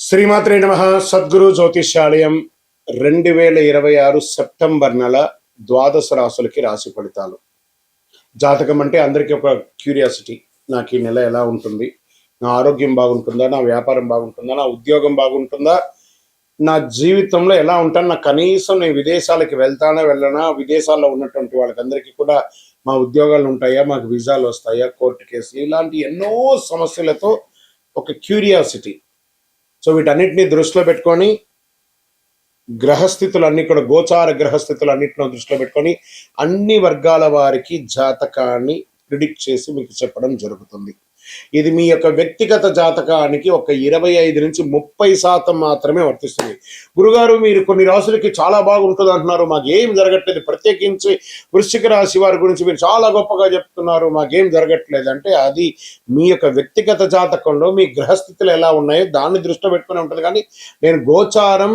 శ్రీమాత్రే నమః. సద్గురు జ్యోతిష్యాలయం 2026 సెప్టెంబర్ నెల ద్వాదశ రాశులకి రాశి ఫలితాలు. జాతకం అంటే అందరికీ ఒక క్యూరియాసిటీ. నాకు ఈ నెల ఎలా ఉంటుంది, నా ఆరోగ్యం బాగుంటుందా, నా వ్యాపారం బాగుంటుందా, నా ఉద్యోగం బాగుంటుందా, నా జీవితంలో ఎలా ఉంటాను, నా కనీసం నేను విదేశాలకి వెళ్తానా వెళ్ళనా, విదేశాల్లో ఉన్నటువంటి వాళ్ళకందరికీ కూడా మా ఉద్యోగాలు ఉంటాయా, మాకు వీసాలు వస్తాయా, కోర్టు కేసులు, ఇలాంటి ఎన్నో సమస్యలతో ఒక క్యూరియాసిటీ. సో వీటన్నిటిని దృష్టిలో పెట్టుకొని గ్రహస్థితులన్నీ కూడా గోచార గ్రహస్థితులన్నింటిలో దృష్టిలో పెట్టుకొని అన్ని వర్గాల వారికి జాతకాన్ని ప్రిడిక్ట్ చేసి మీకు చెప్పడం జరుగుతుంది. ఇది మీ యొక్క వ్యక్తిగత జాతకానికి ఒక 25 నుంచి 30% మాత్రమే వర్తిస్తుంది. గురుగారు, మీరు కొన్ని రాశులకి చాలా బాగుంటుంది అంటున్నారు, మాకేం జరగట్లేదు, ప్రత్యేకించి వృశ్చిక రాశి వారి గురించి మీరు చాలా గొప్పగా చెప్తున్నారు, మాకేం జరగట్లేదు అంటే అది మీ యొక్క వ్యక్తిగత జాతకంలో మీ గ్రహస్థితులు ఎలా ఉన్నాయో దాన్ని దృష్టిలో పెట్టుకుని ఉంటుంది. కానీ నేను గోచారం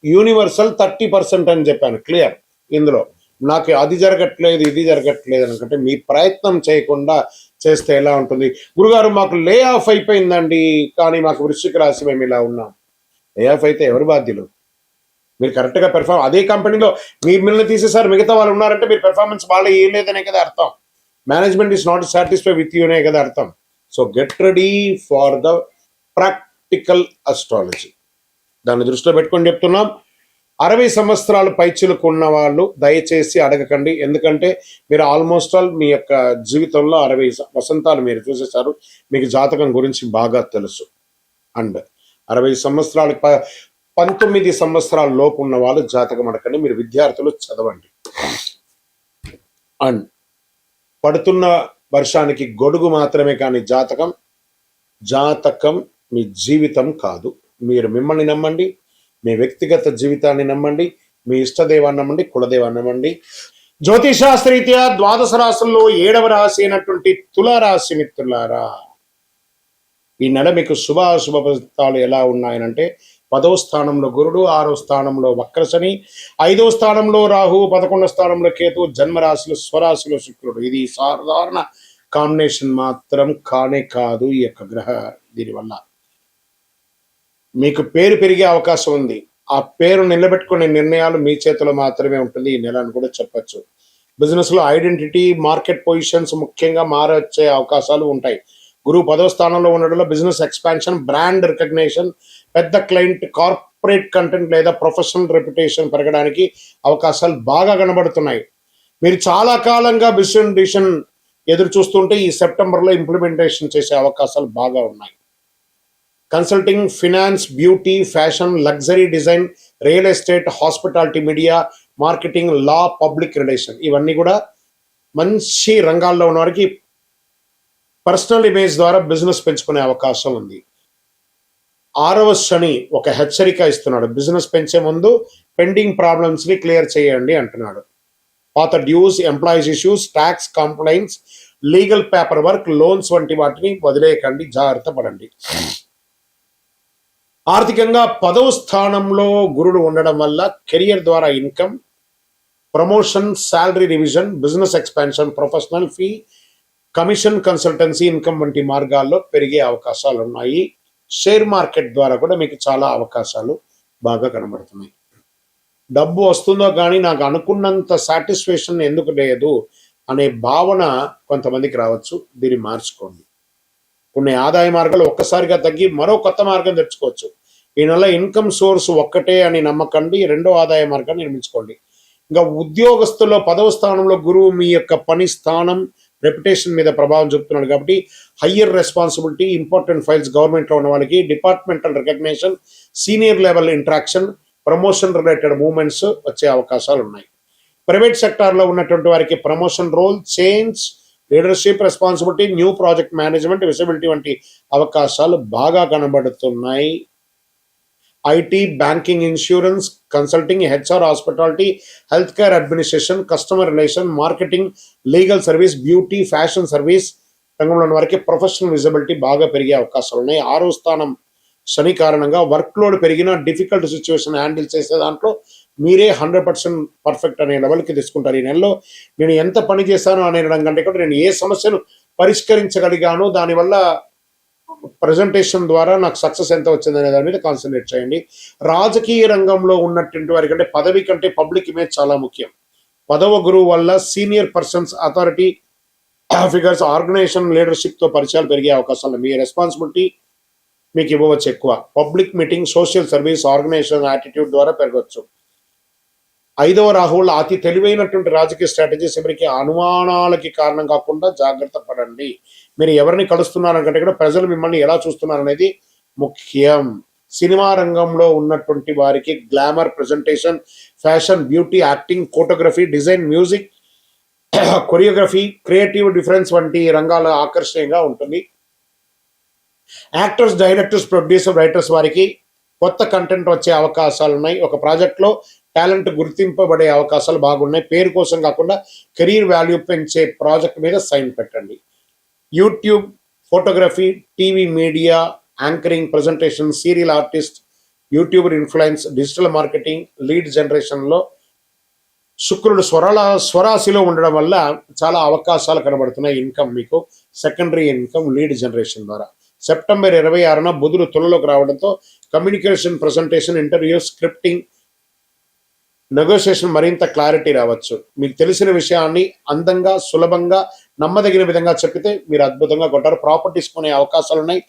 యూనివర్సల్ 30% అని చెప్పాను, క్లియర్. ఇందులో నాకు అది జరగట్లేదు ఇది జరగట్లేదు అనుకుంటే మీ ప్రయత్నం చేయకుండా చేస్తే ఎలా ఉంటుంది. గురుగారు, మాకు లే ఆఫ్ అయిపోయిందండి, కానీ మాకు వృశ్చిక రాశి మేము ఇలా ఉన్నాం. లే ఆఫ్ అయితే ఎవరు బాధ్యులు? మీరు కరెక్ట్గా అదే కంపెనీలో మిమ్మల్ని తీసేసారు, మిగతా వాళ్ళు ఉన్నారంటే మీరు పెర్ఫార్మెన్స్ బాగా ఏం లేదనే కదా అర్థం. Management is not satisfy with యూనే కదా అర్థం. So get ready for the practical astrology. దాన్ని దృష్టిలో పెట్టుకొని చెప్తున్నాం. 60 సంవత్సరాలు పైచిలకు ఉన్న వాళ్ళు దయచేసి అడగకండి, ఎందుకంటే మీరు ఆల్మోస్ట్ ఆల్ మీ యొక్క జీవితంలో 60 వసంతాలు మీరు చూసేశారు, మీకు జాతకం గురించి బాగా తెలుసు. అండ్ 60 సంవత్సరాలు 19 సంవత్సరాల లోపు ఉన్న వాళ్ళు జాతకం అడగండి, మీరు విద్యార్థులు చదవండి. అండ్ పడుతున్న వర్షానికి గొడుగు మాత్రమే, కానీ జాతకం మీ జీవితం కాదు. మీరు మిమ్మల్ని నమ్మండి, మీ వ్యక్తిగత జీవితాన్ని నమ్మండి, మీ ఇష్టదేవాన్ని నమ్మండి, కులదేవాన్ని నమ్మండి. జ్యోతిషాస్త్రరీత్యా ద్వాదశ రాశుల్లో 7వ రాశి అయినటువంటి తులారాశి మిత్రులారా, ఈ నెల మీకు శుభాశుభ ఫలితాలు ఎలా ఉన్నాయనంటే 10వ స్థానంలో గురుడు, 6వ స్థానంలో వక్రశని, 5వ స్థానంలో రాహు, 11వ స్థానంలో కేతు, జన్మరాశులు స్వరాశులు శుక్రుడు. ఇది సాధారణ కాంబినేషన్ మాత్రం కానే కాదు. ఈ యొక్క గ్రహ దీనివల్ల మీకు పేరు పెరిగే అవకాశం ఉంది. ఆ పేరు నిలబెట్టుకునే నిర్ణయాలు మీ చేతిలో మాత్రమే ఉంటుంది ఈ నెల అని కూడా చెప్పచ్చు. బిజినెస్ లో ఐడెంటిటీ, మార్కెట్ పొజిషన్స్ ముఖ్యంగా మారొచ్చే అవకాశాలు ఉంటాయి. గురువు 10వ స్థానంలో ఉండడంలో బిజినెస్ ఎక్స్పాన్షన్, బ్రాండ్ రికగ్నేషన్, పెద్ద క్లయింట్, కార్పొరేట్ కంటెంట్ లేదా ప్రొఫెషనల్ రెప్యుటేషన్ పెరగడానికి అవకాశాలు బాగా కనబడుతున్నాయి. మీరు చాలా కాలంగా డిసిషన్ ఎదురు చూస్తుంటే ఈ సెప్టెంబర్లో ఇంప్లిమెంటేషన్ చేసే అవకాశాలు బాగా ఉన్నాయి. Consulting, finance, beauty, fashion, luxury design, real estate, hospitality, media, marketing, law, public relation, ఇవన్నీ కూడా మంచి రంగాల్లో ఉన్న వారికి పర్సనల్ ఇమేజ్ ద్వారా బిజినెస్ పెంచుకునే అవకాశం ఉంది. 6వ శని ఒక హెచ్చరిక ఇస్తున్నాడు, బిజినెస్ పెంచే ముందు పెండింగ్ ప్రాబ్లమ్స్ ని క్లియర్ చేయండి అంటున్నాడు. పాత dues, employees issues, tax complaints, legal paper work, loans వంటి వాటిని వదిలేయకండి, జాగ్రత్త పడండి. ఆర్థికంగా 10వ స్థానంలో గురుడు ఉండడం వల్ల కెరియర్ ద్వారా income, promotion, salary revision, business expansion, professional fee, commission, consultancy income వంటి మార్గాల్లో పెరిగే అవకాశాలు ఉన్నాయి. షేర్ మార్కెట్ ద్వారా కూడా మీకు చాలా అవకాశాలు బాగా కనబడుతున్నాయి. డబ్బు వస్తుందో కానీ నాకు అనుకున్నంత సాటిస్ఫాక్షన్ ఎందుకు లేదు అనే భావన కొంతమందికి రావచ్చు. దీన్ని మార్చుకోండి. కొన్ని ఆదాయ మార్గాలు ఒక్కసారిగా తగ్గి మరో కొత్త మార్గం తెచ్చుకోవచ్చు. ఈ నెల ఇన్కమ్ సోర్స్ ఒక్కటే అని నమ్మకండి, రెండో ఆదాయ మార్గాన్ని నిర్మించుకోండి. ఇంకా ఉద్యోగస్తుల్లో 10వ స్థానంలో గురువు మీ యొక్క పని స్థానం, రెప్యుటేషన్ మీద ప్రభావం చూపుతున్నాడు కాబట్టి హయ్యర్ రెస్పాన్సిబిలిటీ, ఇంపార్టెంట్ ఫైల్స్ గవర్నమెంట్లో ఉన్న వాళ్ళకి, departmental recognition, senior level interaction, promotion related movements వచ్చే అవకాశాలు ఉన్నాయి. ప్రైవేట్ సెక్టార్లో ఉన్నటువంటి వారికి promotion, role change, leadership, responsibility, new project management, visibility వంటి అవకాశాలు బాగా కనబడుతున్నాయి. IT, banking, insurance, consulting, HR, hospitality, health care administration, customer relation, marketing, legal service, beauty, fashion service రంగంలో ఉన్న వారికి ప్రొఫెషనల్ విజిబిలిటీ బాగా పెరిగే అవకాశాలు ఉన్నాయి. 6వ స్థానం శని కారణంగా వర్క్ లోడ్ పెరిగిన డిఫికల్ట్ సిచ్యువేషన్ హ్యాండిల్ చేసే దాంట్లో మీరే 100% పర్ఫెక్ట్ అనే లెవెల్కి తీసుకుంటారు. ఈ నెలలో నేను ఎంత పని చేశాను అనేడం కంటే కూడా నేను ఏ సమస్యను పరిష్కరించగలిగాను, దానివల్ల ప్రజెంటేషన్ ద్వారా నాకు సక్సెస్ ఎంత వచ్చిందనే దాని మీద కాన్సన్ట్రేట్ చేయండి. రాజకీయ రంగంలో ఉన్నటువంటి వారి కంటే పదవి కంటే పబ్లిక్ ఇమేజ్ చాలా ముఖ్యం. పదవ గురువు వల్ల senior persons, authority figures, organisation leadership తో పరిచయాలు పెరిగే అవకాశాలు. మీ రెస్పాన్సిబిలిటీ మీకు ఇవ్వవచ్చు ఎక్కువ. Public meeting, social service, organisation attitude ద్వారా పెరగవచ్చు. 5వ రాహువుల అతి తెలివైనటువంటి రాజకీయ స్ట్రాటజీస్ ఎవరికి అనుమానాలకి కారణం కాకుండా జాగ్రత్త పడండి. మీరు ఎవరిని కలుస్తున్నారంటే కూడా ప్రజలు మిమ్మల్ని ఎలా చూస్తున్నారనేది ముఖ్యం. సినిమా రంగంలో ఉన్నటువంటి వారికి glamour, presentation, fashion, beauty, acting, photography, design, music, choreography, creative difference వంటి రంగాల ఆకర్షణీయంగా ఉంటుంది. యాక్టర్స్, డైరెక్టర్స్, ప్రొడ్యూసర్, రైటర్స్ వారికి కొత్త కంటెంట్ వచ్చే అవకాశాలు ఉన్నాయి. ఒక ప్రాజెక్ట్లో టాలెంట్ గుర్తింపబడే అవకాశాలు బాగున్నాయి. పేరు కోసం కాకుండా కెరీర్ వాల్యూ పెంచే ప్రాజెక్ట్ మీద సైన్ పెట్టండి. YouTube, photography, TV, media, anchoring, presentation, serial artist, YouTuber, influence, digital marketing, lead జనరేషన్లో శుక్రుడు స్వరాశిలో ఉండడం వల్ల చాలా అవకాశాలు కనబడుతున్నాయి. ఇన్కమ్ మీకు సెకండరీ ఇన్కమ్ లీడ్ జనరేషన్ ద్వారా. సెప్టెంబర్ 26న బుధుడు తులలోకి రావడంతో communication, presentation, interview, scripting, negotiation మరింత క్లారిటీ రావచ్చు. మీకు తెలిసిన విషయాన్ని అందంగా, సులభంగా, నమ్మదగిన విధంగా చెప్పితే మీరు అద్భుతంగా కొంటారు. ప్రాపర్టీస్ కొనే అవకాశాలు ఉన్నాయి.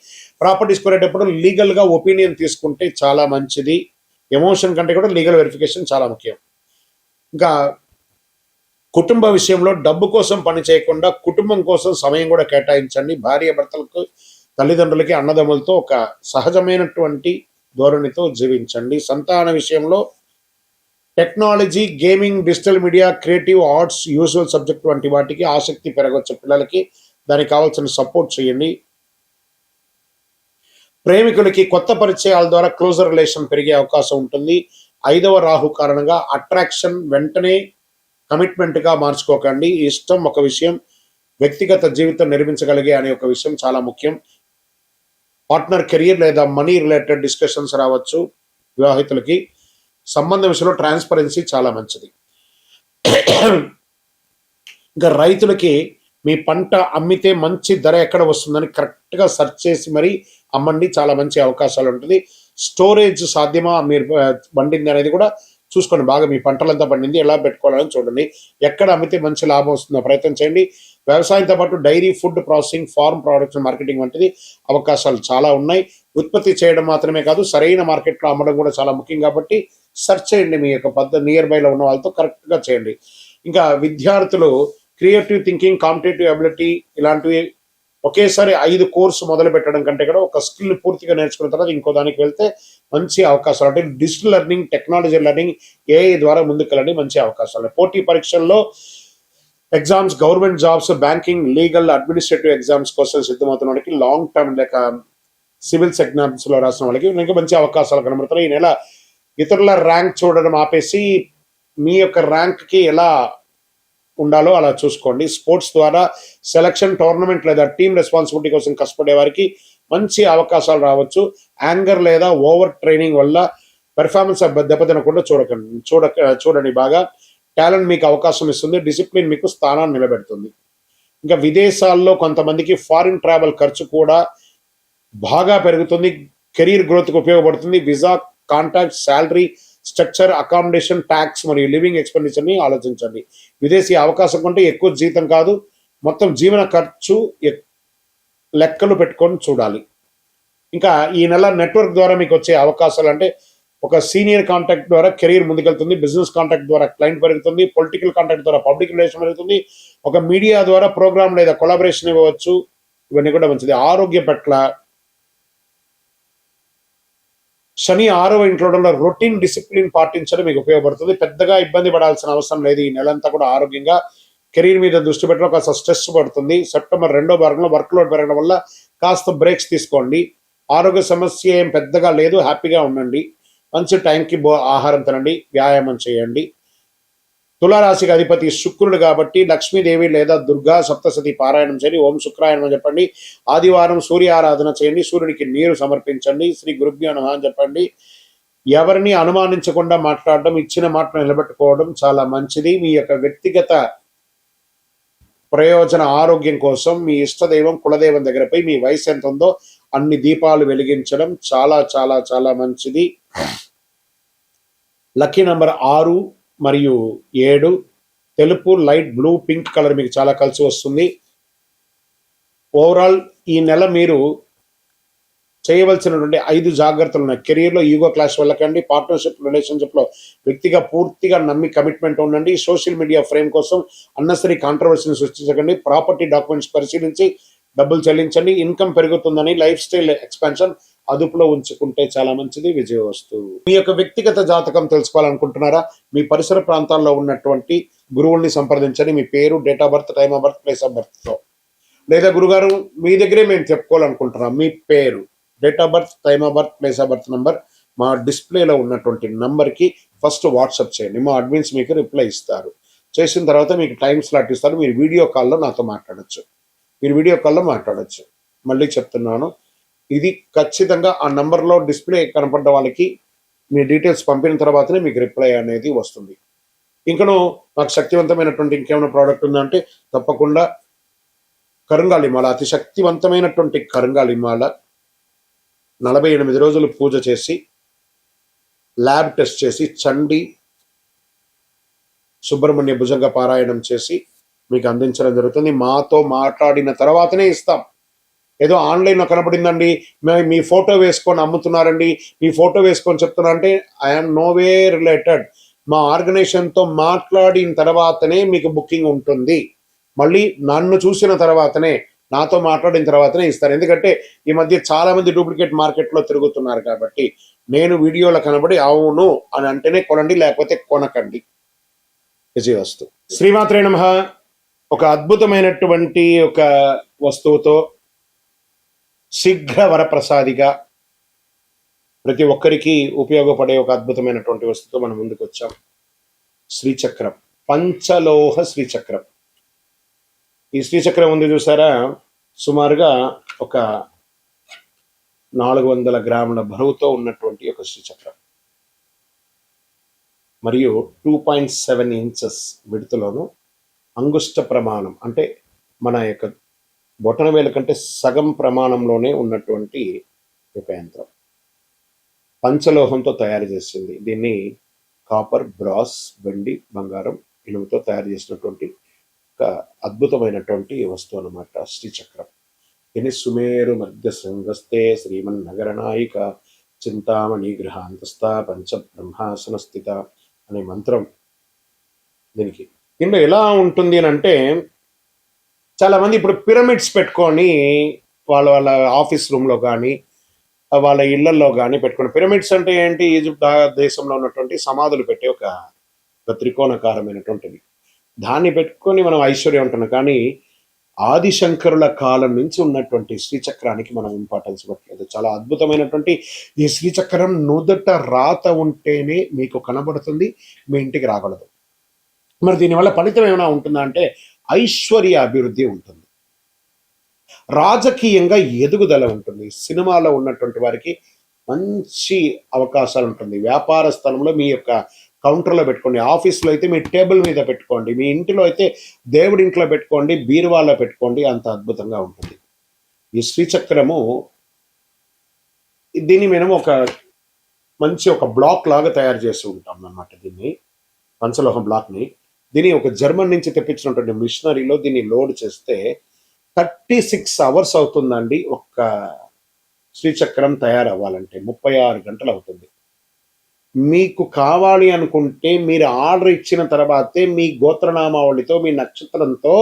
ప్రాపర్టీస్ కొనేటప్పుడు లీగల్గా ఒపీనియన్ తీసుకుంటే చాలా మంచిది. ఎమోషన్ కంటే కూడా లీగల్ వెరిఫికేషన్ చాలా ముఖ్యం. ఇంకా కుటుంబ విషయంలో డబ్బు కోసం పని చేయకుండా కుటుంబం కోసం సమయం కూడా కేటాయించండి. భార్య భర్తలకు, తల్లిదండ్రులకి, అన్నదమ్ములతో ఒక సహజమైనటువంటి ధోరణితో జీవించండి. సంతాన విషయంలో technology, gaming, digital media, creative arts, usual subject వంటి వాటికి ఆసక్తి పెరగవచ్చు. పిల్లలకి దానికి కావాల్సిన సపోర్ట్ చేయండి. ప్రేమికులకి కొత్త పరిచయాల ద్వారా క్లోజర్ రిలేషన్ పెరిగే అవకాశం ఉంటుంది. 5వ రాహు కారణంగా అట్రాక్షన్ వెంటనే కమిట్మెంట్గా మార్చుకోకండి. ఇష్టం ఒక విషయం, వ్యక్తిగత జీవితం నిర్మించగలిగే అనే ఒక విషయం చాలా ముఖ్యం. పార్ట్నర్, కెరియర్ లేదా మనీ రిలేటెడ్ డిస్కషన్స్ రావచ్చు. వివాహితులకి సంబంధం విషయంలో ట్రాన్స్పరెన్సీ చాలా మంచిది. ఇంకా రైతులకి మీ పంట అమ్మితే మంచి ధర ఎక్కడ వస్తుందని కరెక్ట్గా సెర్చ్ చేసి మరీ అమ్మండి. చాలా మంచి అవకాశాలు ఉంటుంది. స్టోరేజ్ సాధ్యమా, మీరు పండింది అనేది కూడా చూసుకోండి. బాగా మీ పంటలంతా పండింది ఎలా పెట్టుకోవాలని చూడండి. ఎక్కడ అమ్మితే మంచి లాభం వస్తుందో ప్రయత్నం చేయండి. వ్యవసాయంతో పాటు dairy, food processing, farm products marketing వంటిది అవకాశాలు చాలా ఉన్నాయి. ఉత్పత్తి చేయడం మాత్రమే కాదు, సరైన మార్కెట్లో అమ్మడం కూడా చాలా ముఖ్యం. కాబట్టి సెర్చ్ చేయండి. మీ యొక్క నియర్ బైలో ఉన్న వాళ్ళతో కరెక్ట్గా చేయండి. ఇంకా విద్యార్థులు క్రియేటివ్ థింకింగ్, కాంపిటేటివ్ అబిలిటీ ఇలాంటివి ఒకేసారి 5 కోర్సు మొదలు పెట్టడం కంటే కూడా ఒక స్కిల్ పూర్తిగా నేర్చుకున్న తర్వాత ఇంకో దానికి వెళ్తే మంచి అవకాశాలు. అంటే digital learning, technology learning, AI ద్వారా ముందుకెళ్ళండి. మంచి అవకాశాలు. పోటీ పరీక్షల్లో exams, government jobs, banking, legal, administrative exams కోసం సిద్ధమవుతున్న వాళ్ళకి, లాంగ్ టర్మ్ లేక సివిల్స్ ఎగ్జామ్స్ లో రాసిన వాళ్ళకి ఇంకా మంచి అవకాశాలు కనబడుతున్నాయి. ఈ నెల ఇతరుల ర్యాంక్ చూడడం ఆపేసి మీ యొక్క ర్యాంక్కి ఎలా ఉండాలో అలా చూసుకోండి. స్పోర్ట్స్ ద్వారా సెలక్షన్, టోర్నమెంట్ లేదా టీమ్ రెస్పాన్సిబిలిటీ కోసం కష్టపడే వారికి మంచి అవకాశాలు రావచ్చు. యాంగర్ లేదా ఓవర్ ట్రైనింగ్ వల్ల పెర్ఫార్మెన్స్ దెబ్బతినకుండా చూడండి. బాగా టాలెంట్ మీకు అవకాశం ఇస్తుంది. డిసిప్లిన్ మీకు స్థానాన్ని నిలబెడుతుంది. ఇంకా విదేశాల్లో కొంతమందికి ఫారిన్ ట్రావెల్ ఖర్చు కూడా బాగా పెరుగుతుంది. కెరీర్ గ్రోత్కి ఉపయోగపడుతుంది. Visa, contact, salary structure, accommodation, tax మరియు లివింగ్ ఎక్స్పెండిచర్ని ఆలోచించండి. విదేశీ అవకాశం కంటే ఎక్కువ జీతం కాదు, మొత్తం జీవన ఖర్చు లెక్కలు పెట్టుకొని చూడాలి. ఇంకా ఈ నెల నెట్వర్క్ ద్వారా మీకు వచ్చే అవకాశాలు అంటే ఒక సీనియర్ కాంటాక్ట్ ద్వారా కెరీర్ ముందుకెళ్తుంది. బిజినెస్ కాంటాక్ట్ ద్వారా క్లయింట్ పెరుగుతుంది. పొలిటికల్ కాంటాక్ట్ ద్వారా పబ్లిక్ రిలేషన్ పెరుగుతుంది. ఒక మీడియా ద్వారా ప్రోగ్రామ్ లేదా కొలాబరేషన్ ఇవ్వవచ్చు. ఇవన్నీ కూడా మంచిది. ఆరోగ్య పట్ల శని 6వ ఇంట్లో రొటీన్ డిసిప్లిన్ పాటించడం మీకు ఉపయోగపడుతుంది. పెద్దగా ఇబ్బంది పడాల్సిన అవసరం లేదు. ఈ నెలంతా కూడా ఆరోగ్యంగా కెరీర్ మీద దృష్టి పెట్టడం కాస్త స్ట్రెస్ పడుతుంది. సెప్టెంబర్ 2వ వారంలో వర్క్ లోడ్ పెరగడం వల్ల కాస్త బ్రేక్స్ తీసుకోండి. ఆరోగ్య సమస్య ఏం పెద్దగా లేదు. హ్యాపీగా ఉండండి. మంచి టైంకి ఆహారం తినండి, వ్యాయామం చేయండి. తులారాశికి అధిపతి శుక్రుడు కాబట్టి లక్ష్మీదేవి లేదా దుర్గా సప్తశతి పారాయణం చేయండి. ఓం శుక్రాయణం చెప్పండి. ఆదివారం సూర్య ఆరాధన చేయండి. సూర్యుడికి నీరు సమర్పించండి. శ్రీ గురుభ్యో నమః అని చెప్పండి. ఎవరిని అనుమానించకుండా మాట్లాడడం, ఇచ్చిన మాటను నిలబెట్టుకోవడం చాలా మంచిది. మీ యొక్క వ్యక్తిగత ప్రయోజన ఆరోగ్యం కోసం మీ ఇష్టదైవం, కులదైవం దగ్గరపై మీ వయసు ఎంత ఉందో అన్ని దీపాలు వెలిగించడం చాలా చాలా చాలా మంచిది. లక్కీ నంబర్ 6 మరియు 7, తెలుపు, లైట్ బ్లూ, పింక్ కలర్ మీకు చాలా కలిసి వస్తుంది. ఓవరాల్ ఈ నెల మీరు చేయవలసినటువంటి 5 జాగ్రత్తలు ఉన్నాయి. కెరీర్లో ఈగో క్లాష్ వెళ్ళకండి. పార్ట్నర్షిప్ రిలేషన్షిప్లో వ్యక్తిగా పూర్తిగా నమ్మి కమిట్మెంట్ ఉండండి. సోషల్ మీడియా ఫ్రేమ్ కోసం అన్నెసరీ కాంట్రవర్సీని సృష్టించకండి. ప్రాపర్టీ డాక్యుమెంట్స్ పరిశీలించి డబ్బులు చెల్లించండి. ఇన్కమ్ పెరుగుతుందని లైఫ్ స్టైల్ ఎక్స్పాన్షన్ అదుపులో ఉంచుకుంటే చాలా మంచిది. విజయవస్తు. మీ యొక్క వ్యక్తిగత జాతకం తెలుసుకోవాలనుకుంటున్నారా? మీ పరిసర ప్రాంతాల్లో ఉన్నటువంటి గురువుల్ని సంప్రదించండి. మీ పేరు, date of birth, time of birth, place of బర్త్తో. లేదా గురుగారు మీ దగ్గరే మేము చెప్పుకోవాలనుకుంటున్నాం, మీ పేరు, date of birth, time of birth, place of birth number మా డిస్ప్లేలో ఉన్నటువంటి నంబర్కి ఫస్ట్ వాట్సాప్ చేయండి. మా అడ్మిన్స్ మీకు రిప్లై ఇస్తారు. చేసిన తర్వాత మీకు టైం స్లాట్ ఇస్తారు. మీరు వీడియో కాల్లో నాతో మాట్లాడచ్చు. మళ్ళీ చెప్తున్నాను, ఇది ఖచ్చితంగా ఆ నంబర్లో డిస్ప్లే కనపడ్డ వాళ్ళకి మీ డీటెయిల్స్ పంపిన తర్వాతనే మీకు రిప్లై అనేది వస్తుంది. ఇంకను మాకు శక్తివంతమైనటువంటి ఇంకేమైనా ప్రోడక్ట్ ఉందంటే తప్పకుండా కరుంగాలిమాల, అతి శక్తివంతమైనటువంటి కరుంగాలిమాల 48 రోజులు పూజ చేసి ల్యాబ్ టెస్ట్ చేసి చండి సుబ్రహ్మణ్య భుజంగ పారాయణం చేసి మీకు అందించడం జరుగుతుంది. మాతో మాట్లాడిన తర్వాతనే ఇస్తాం. ఏదో ఆన్లైన్లో కనపడిందండి, మీ ఫోటో వేసుకొని అమ్ముతున్నారండి, మీ ఫోటో వేసుకొని చెప్తున్నా అంటే ఐఎమ్ నోవే రిలేటెడ్. మా ఆర్గనైజేషన్తో మాట్లాడిన తర్వాతనే మీకు బుకింగ్ ఉంటుంది. మళ్ళీ నన్ను చూసిన తర్వాతనే, నాతో మాట్లాడిన తర్వాతనే ఇస్తారు. ఎందుకంటే ఈ మధ్య చాలా మంది డూప్లికేట్ మార్కెట్లో తిరుగుతున్నారు కాబట్టి నేను వీడియోలో కనబడి అవును అని అంటేనే కొనండి, లేకపోతే కొనకండి. విజయవస్తు. శ్రీమాత్రే నమః. ఒక అద్భుతమైనటువంటి ఒక వస్తువుతో శీఘ్ర వరప్రసాదిగా ప్రతి ఒక్కరికి ఉపయోగపడే ఒక అద్భుతమైనటువంటి వస్తువుతో మనం ముందుకు వచ్చాం. శ్రీచక్రం, పంచలోహ శ్రీచక్రం. ఈ శ్రీచక్రం ఉంది చూసారా, సుమారుగా ఒక 400 గ్రాముల బరువుతో ఉన్నటువంటి ఒక శ్రీచక్రం మరియు 2.7 ఇంచెస్ విడుతులోను అంగుష్ట ప్రమాణం అంటే మన యొక్క బొటన వేలు కంటే సగం ప్రమాణంలోనే ఉన్నటువంటి ఒక యంత్రం. పంచలోహంతో తయారు చేసింది. దీన్ని కాపర్, బ్రాస్, వెండి, బంగారం, ఇనుముతో తయారు చేసినటువంటి ఒక అద్భుతమైనటువంటి వస్తువు అన్నమాట శ్రీచక్రం. దీన్ని సుమేరు మధ్య శృంగస్తే శ్రీమన్ నగర నాయిక చింతామణి గృహాంతస్థ పంచ బ్రహ్మాసన స్థిత అనే మంత్రం దీనికి. దీంట్లో ఎలా ఉంటుంది అని అంటే, చాలా మంది ఇప్పుడు పిరమిడ్స్ పెట్టుకొని వాళ్ళ ఆఫీస్ రూమ్లో కానీ వాళ్ళ ఇళ్లలో కానీ పెట్టుకుని. పిరమిడ్స్ అంటే ఏంటి? ఈజిప్ట్ దేశంలో ఉన్నటువంటి సమాధులు పెట్టే ఒక త్రికోణాకారమైనటువంటిది. దాన్ని పెట్టుకొని మనం ఐశ్వర్యం ఉంటున్నాం. కానీ ఆదిశంకరుల కాలం నుంచి ఉన్నటువంటి శ్రీచక్రానికి మనం ఇంపార్టెన్స్ ఇవ్వట్లేదు. చాలా అద్భుతమైనటువంటి ఈ శ్రీచక్రం నుదుట రాత ఉంటేనే మీకు కనబడుతుంది, మీ ఇంటికి రాగలదు. మరి దీనివల్ల ఫలితం ఏమైనా ఉంటుందా అంటే ఐశ్వర్య అభివృద్ధి ఉంటుంది, రాజకీయంగా ఎదుగుదల ఉంటుంది, సినిమాలో ఉన్నటువంటి వారికి మంచి అవకాశాలు ఉంటుంది, వ్యాపార స్థలంలో మీ యొక్క కౌంటర్లో పెట్టుకోండి, ఆఫీస్లో అయితే మీ టేబుల్ మీద పెట్టుకోండి, మీ ఇంటిలో అయితే దేవుడి ఇంట్లో పెట్టుకోండి, బీరువాలో పెట్టుకోండి, అంత అద్భుతంగా ఉంటుంది. ఈ శ్రీచక్రము దీన్ని మేము ఒక మంచి ఒక బ్లాక్ లాగా తయారు చేసి ఉంటాం అన్నమాట. దీన్ని పంచలోహం బ్లాక్ని దీన్ని ఒక జర్మన్ నుంచి తెప్పించినటువంటి మిషనరీలో దీన్ని లోడ్ చేస్తే 36 hours అవుతుందండి. ఒక్క శ్రీచక్రం తయారవ్వాలంటే 36 గంటలు అవుతుంది. మీకు కావాలి అనుకుంటే మీరు ఆర్డర్ ఇచ్చిన తర్వాతే మీ గోత్రనామావళితో మీ నక్షత్రంతో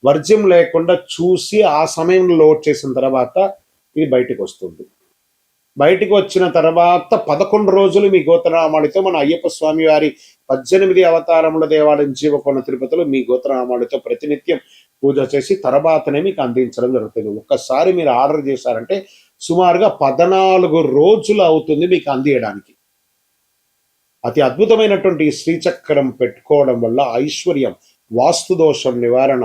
వర్జ్యం లేకుండా చూసి ఆ సమయంలో లోడ్ చేసిన తర్వాత ఇది బయటకు వస్తుంది. బయటకు వచ్చిన తర్వాత 11 రోజులు మీ గోత్రనామావళితో మన అయ్యప్ప స్వామి వారి 18 అవతారముల దేవాలయం జీవకొండ తిరుపతిలో మీ గోత్రనామావళితో ప్రతినిత్యం పూజ చేసి తర్వాతనే మీకు అందించడం జరుగుతుంది. ఒక్కసారి మీరు ఆర్డర్ చేశారంటే సుమారుగా 14 రోజులు అవుతుంది మీకు అందియడానికి. అతి అద్భుతమైనటువంటి శ్రీచక్రం పెట్టుకోవడం వల్ల ఐశ్వర్యం, వాస్తు దోషం నివారణ,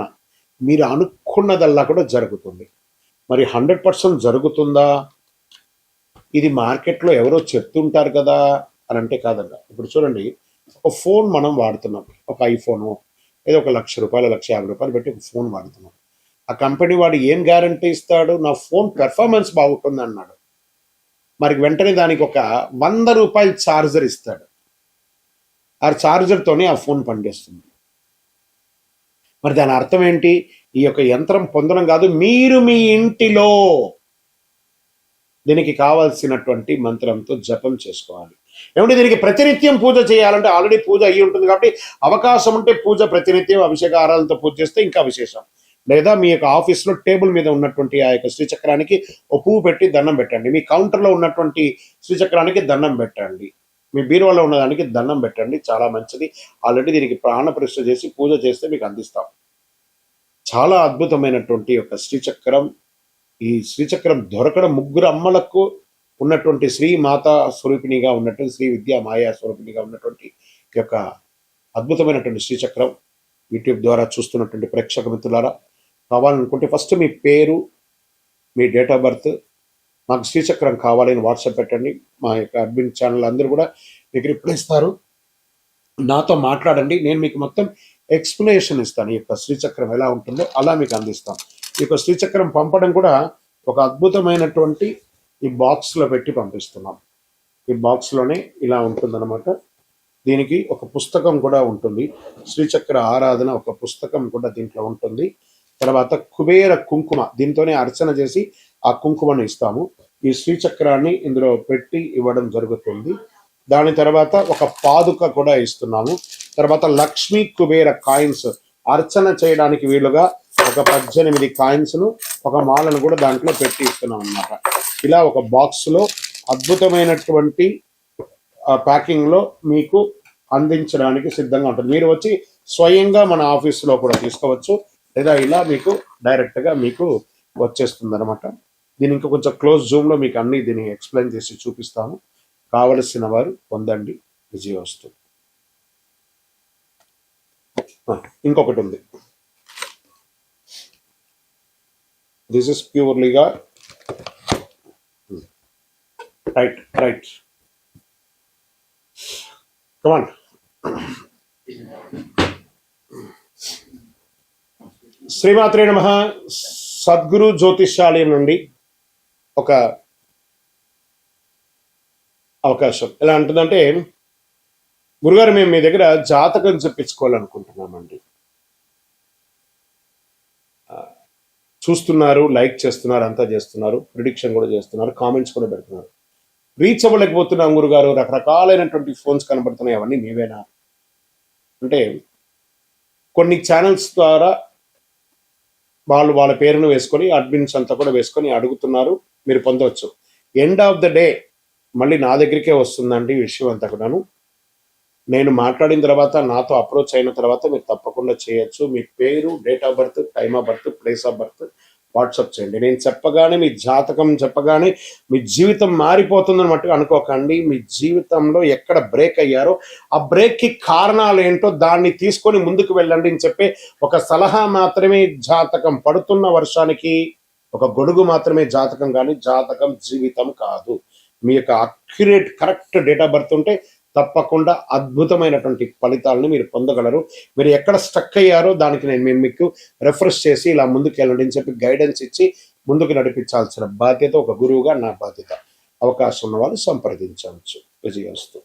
మీరు అనుకున్నదల్లా కూడా జరుగుతుంది. మరి 100% జరుగుతుందా? ఇది మార్కెట్లో ఎవరో చెప్తుంటారు కదా అని అంటే కాదన్న. ఇప్పుడు చూడండి, ఒక ఫోన్ మనం వాడుతున్నాం, ఒక ఐఫోను, ఏదో 1,00,000 రూపాయలు 1,50,000 పెట్టి ఒక ఫోన్ వాడుతున్నాం. ఆ కంపెనీ వాడు ఏం గ్యారంటీ ఇస్తాడు? నా ఫోన్ పెర్ఫార్మెన్స్ బాగుంటుంది అన్నాడు. మరి వెంటనే దానికి ఒక 100 రూపాయలు ఛార్జర్ ఇస్తాడు. ఆ ఛార్జర్తోనే ఆ ఫోన్ పనిచేస్తుంది. మరి దాని అర్థం ఏంటి? ఈ యొక్క యంత్రం పొందడం కాదు, మీరు మీ ఇంటిలో దీనికి కావాల్సినటువంటి మంత్రంతో జపం చేసుకోవాలి. ఏమంటే దీనికి ప్రతినిత్యం పూజ చేయాలంటే ఆల్రెడీ పూజ అయ్యి ఉంటుంది కాబట్టి అవకాశం ఉంటే పూజ ప్రతినిత్యం అభిషేక ఆరాధనతో పూజ చేస్తే ఇంకా విశేషం. లేదా మీ యొక్క ఆఫీస్లో టేబుల్ మీద ఉన్నటువంటి ఆ యొక్క శ్రీచక్రానికి ఓ పువ్వు పెట్టి దండం పెట్టండి. మీ కౌంటర్లో ఉన్నటువంటి శ్రీచక్రానికి దండం పెట్టండి. మీ బీరువాలో ఉన్నదానికి దండం పెట్టండి. చాలా మంచిది. ఆల్రెడీ దీనికి ప్రాణ ప్రతిష్ఠ చేసి పూజ చేస్తే మీకు అందిస్తాం. చాలా అద్భుతమైనటువంటి యొక్క శ్రీచక్రం. ఈ శ్రీచక్రం దొరకడం ముగ్గురు అమ్మలకు ఉన్నటువంటి శ్రీ మాతా స్వరూపిణిగా ఉన్నటువంటి శ్రీ విద్యా మాయా స్వరూపిణిగా ఉన్నటువంటి యొక్క అద్భుతమైనటువంటి శ్రీచక్రం యూట్యూబ్ ద్వారా చూస్తున్నటువంటి ప్రేక్షక మిత్రులారా, కావాలనుకుంటే ఫస్ట్ మీ పేరు, మీ డేట్ ఆఫ్ బర్త్, మాకు శ్రీచక్రం కావాలని వాట్సాప్ పెట్టండి. మా యొక్క అడ్మిన్ ఛానల్ అందరూ కూడా మీకు రిప్లై ఇస్తారు. నాతో మాట్లాడండి. నేను మీకు మొత్తం ఎక్స్ప్లెనేషన్ ఇస్తాను. ఈ యొక్క శ్రీచక్రం ఎలా ఉంటుందో అలా మీకు అందిస్తాం. ఈ యొక్క శ్రీచక్రం పంపడం కూడా ఒక అద్భుతమైనటువంటి ఈ బాక్స్లో పెట్టి పంపిస్తున్నాం. ఈ బాక్స్లోనే ఇలా ఉంటుందన్నమాట. దీనికి ఒక పుస్తకం కూడా ఉంటుంది. శ్రీచక్ర ఆరాధన ఒక పుస్తకం కూడా దీంట్లో ఉంటుంది. తర్వాత కుబేర కుంకుమ, దీంతోనే అర్చన చేసి ఆ కుంకుమను ఇస్తాము. ఈ శ్రీచక్రాన్ని ఇందులో పెట్టి ఇవ్వడం జరుగుతుంది. దాని తర్వాత ఒక పాదుక కూడా ఇస్తున్నాము. తర్వాత లక్ష్మీ కుబేర కాయిన్స్ అర్చన చేయడానికి వీలుగా ఒక 18 కాయిన్స్ను ఒక మాలను కూడా దాంట్లో పెట్టి ఇస్తున్నాం అన్నమాట. ఇలా ఒక బాక్స్లో అద్భుతమైనటువంటి ప్యాకింగ్లో మీకు అందించడానికి సిద్ధంగా ఉంటుంది. మీరు వచ్చి స్వయంగా మన ఆఫీస్లో కూడా తీసుకోవచ్చు, లేదా ఇలా మీకు డైరెక్ట్గా మీకు వచ్చేస్తుంది అనమాట. దీని ఇంకా కొంచెం క్లోజ్ జూమ్లో మీకు అన్ని దీన్ని ఎక్స్ప్లెయిన్ చేసి చూపిస్తాము. కావలసిన వారు పొందండి. విజయవస్తు. ఇంకొకటి ఉంది. దిస్ ఇస్ ప్యూర్లీగా రైట్ కమాన్. శ్రీమాత్రే నమః. సద్గురు జ్యోతిష్యాలయం నుండి ఒక అవకాశం. ఎలా ఉంటుందంటే, గురుగారు మేము మీ దగ్గర జాతకం చెప్పించుకోవాలనుకుంటున్నామండి. చూస్తున్నారు, లైక్ చేస్తున్నారు, అంతా చేస్తున్నారు, ప్రిడిక్షన్ కూడా చేస్తున్నారు, కామెంట్స్ కూడా పెడుతున్నారు. రీచ్ అవ్వలేకపోతున్నాం గురుగారు, రకరకాలైనటువంటి ఫోన్స్ కనబడుతున్నాయి, అవన్నీ మీవేనా అంటే, కొన్ని ఛానల్స్ ద్వారా వాళ్ళ పేరును వేసుకొని అడ్మిన్స్ అంతా కూడా వేసుకొని అడుగుతున్నారు. మీరు పొందవచ్చు. ఎండ్ ఆఫ్ ద డే మళ్ళీ నా దగ్గరికే వస్తుందండి విషయం అంతా కూడాను. నేను మాట్లాడిన తర్వాత, నాతో అప్రోచ్ అయిన తర్వాత మీరు తప్పకుండా చేయొచ్చు. మీ పేరు, date of birth, time of birth, place of birth WhatsApp చేయండి. నేను చెప్పగానే, మీ జాతకం చెప్పగానే మీ జీవితం మారిపోతుందన్నమాట అనుకోకండి. మీ జీవితంలో ఎక్కడ బ్రేక్ అయ్యారో ఆ బ్రేక్కి కారణాలు ఏంటో దాన్ని తీసుకొని ముందుకు వెళ్ళండి అని చెప్పే ఒక సలహా మాత్రమే జాతకం. పడుతున్న వర్షానికి ఒక గొడుగు మాత్రమే జాతకం, కానీ జాతకం జీవితం కాదు. మీ యొక్క accurate correct date of birth ఉంటే తప్పకుండా అద్భుతమైనటువంటి ఫలితాలను మీరు పొందగలరు. మీరు ఎక్కడ స్టక్ అయ్యారో దానికి నేను మీకు రెఫరెన్స్ చేసి ఇలా ముందుకు వెళ్ళండి అని చెప్పి గైడెన్స్ ఇచ్చి ముందుకు నడిపించాల్సిన బాధ్యత ఒక గురువుగా నా బాధ్యత. అవకాశం ఉన్న వాళ్ళు సంప్రదించవచ్చు. విజయవస్తు.